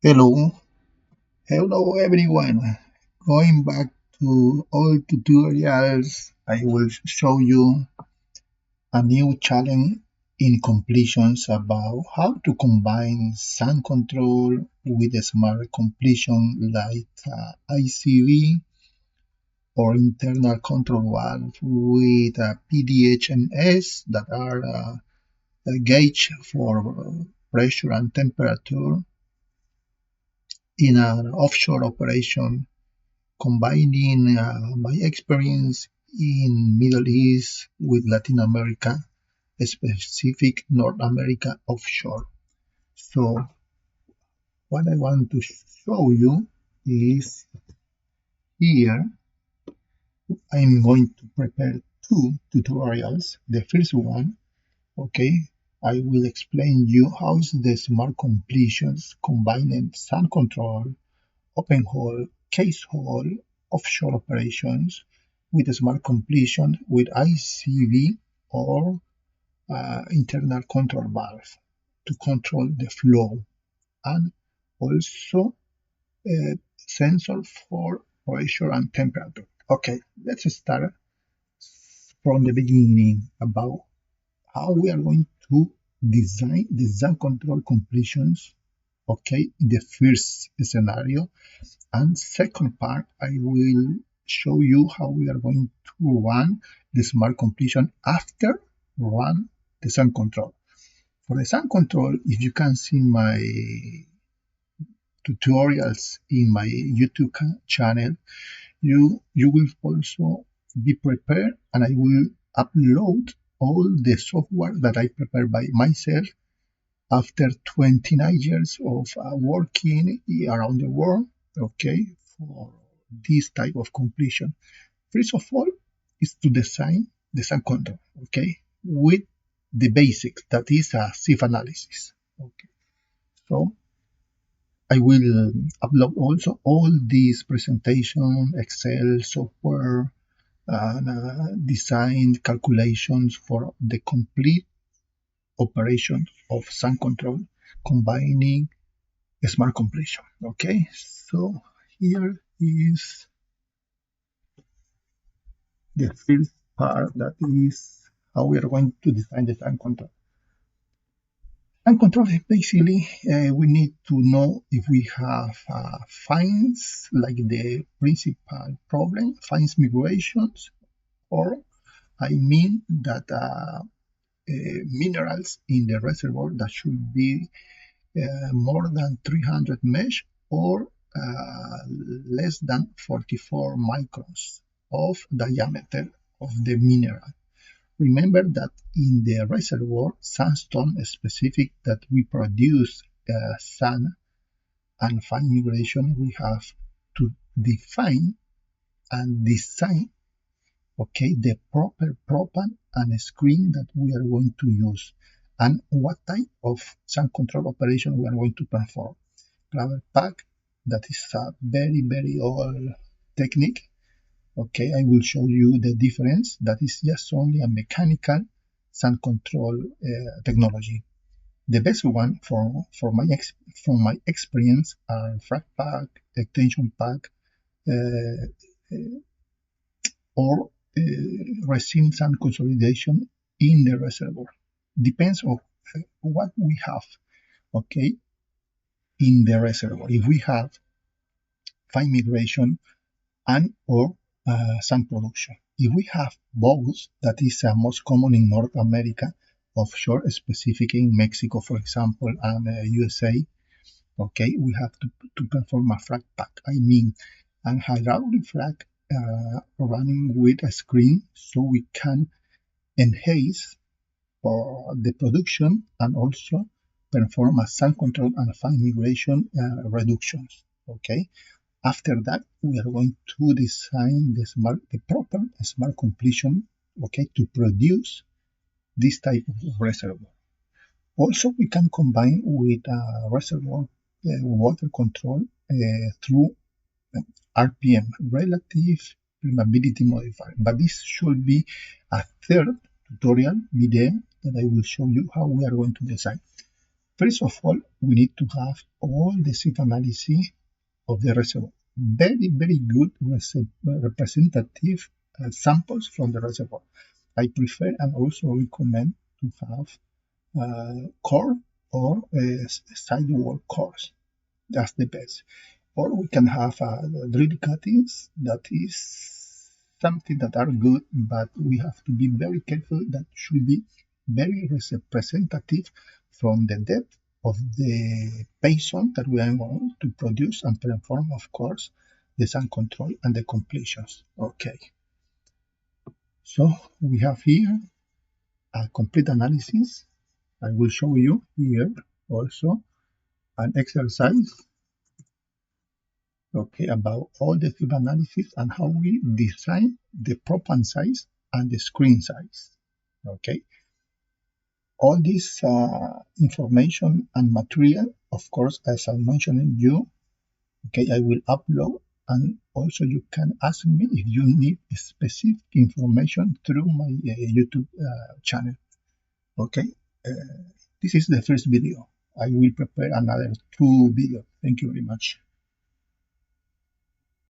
Hello, hello everyone. Going back to old tutorials, I will show you a new challenge in completions about how to combine sound control with a smart completion like ICV or internal control valve with PDHMS that are a gauge for pressure and temperature in an offshore operation, combining my experience in Middle East with Latin America, specific North America offshore. So what I want to show you is here I'm going to prepare two tutorials. The first one, okay, I will explain you how is the smart completions combining sound control, open hole, case hole, offshore operations with a smart completion with ICV or internal control valve to control the flow, and also a sensor for pressure and temperature. Okay, let's start from the beginning about how we are going to design the sound control completions. Okay, in the first scenario. And second part, I will show you how we are going to run the smart completion after run the sound control. For the sound control, if you can see my tutorials in my YouTube channel, you will also be prepared, and I will upload all the software that I prepared by myself after 29 years of working around the world, okay, for this type of completion. First of all, is to design the sound control, okay, with the basics, that is a SIF analysis. Okay, so I will upload also all these presentation, Excel software, and design calculations for the complete operation of sound control, combining smart completion. Okay, so here is the first part, that is how we are going to design the sound control. And control is basically we need to know if we have fines, like the principal problem, fines migrations, or I mean that minerals in the reservoir that should be more than 300 mesh or less than 44 microns of diameter of the mineral. Remember that in the reservoir sandstone specific that we produce sand and fine migration, we have to define and design, okay, the proper propan and screen that we are going to use, and what type of sound control operation we are going to perform. Gravel pack, that is a very old technique. Okay, I will show you the difference. That is just only a mechanical sound control technology. The best one from my experience are frag pack, extension pack, uh, or resin sound consolidation in the reservoir. Depends on what we have, okay, in the reservoir. If we have fine migration and or sand production. If we have both, that is most common in North America, offshore, specifically in Mexico, for example, and USA, okay, we have to perform a frag pack. I mean, an hydraulic frag running with a screen, so we can enhance the production and also perform a sand control and fine migration reductions. Okay, after that, we are going to design the proper smart completion, okay, to produce this type of reservoir. Also, we can combine with reservoir water control through RPM, relative permeability modifier. But this should be a third tutorial video that I will show you how we are going to design. First of all, we need to have all the sieve analysis of the reservoir. Very, very good representative samples from the reservoir. I prefer and also recommend to have core or sidewall cores. That's the best. Or we can have drill cuttings. That is something that are good, but we have to be very careful. That should be very representative from the depth of the basin that we are going to produce and perform, of course, the sand control and the completions. Okay. So we have here a complete analysis. I will show you here also an exercise, okay, about all the sieve analysis and how we design the proppant size and the screen size. Okay. All this information and material, of course, as I mentioned you, okay, I will upload, and also you can ask me if you need specific information through my YouTube channel. Okay, this is the first video. I will prepare another 2 videos. Thank you very much.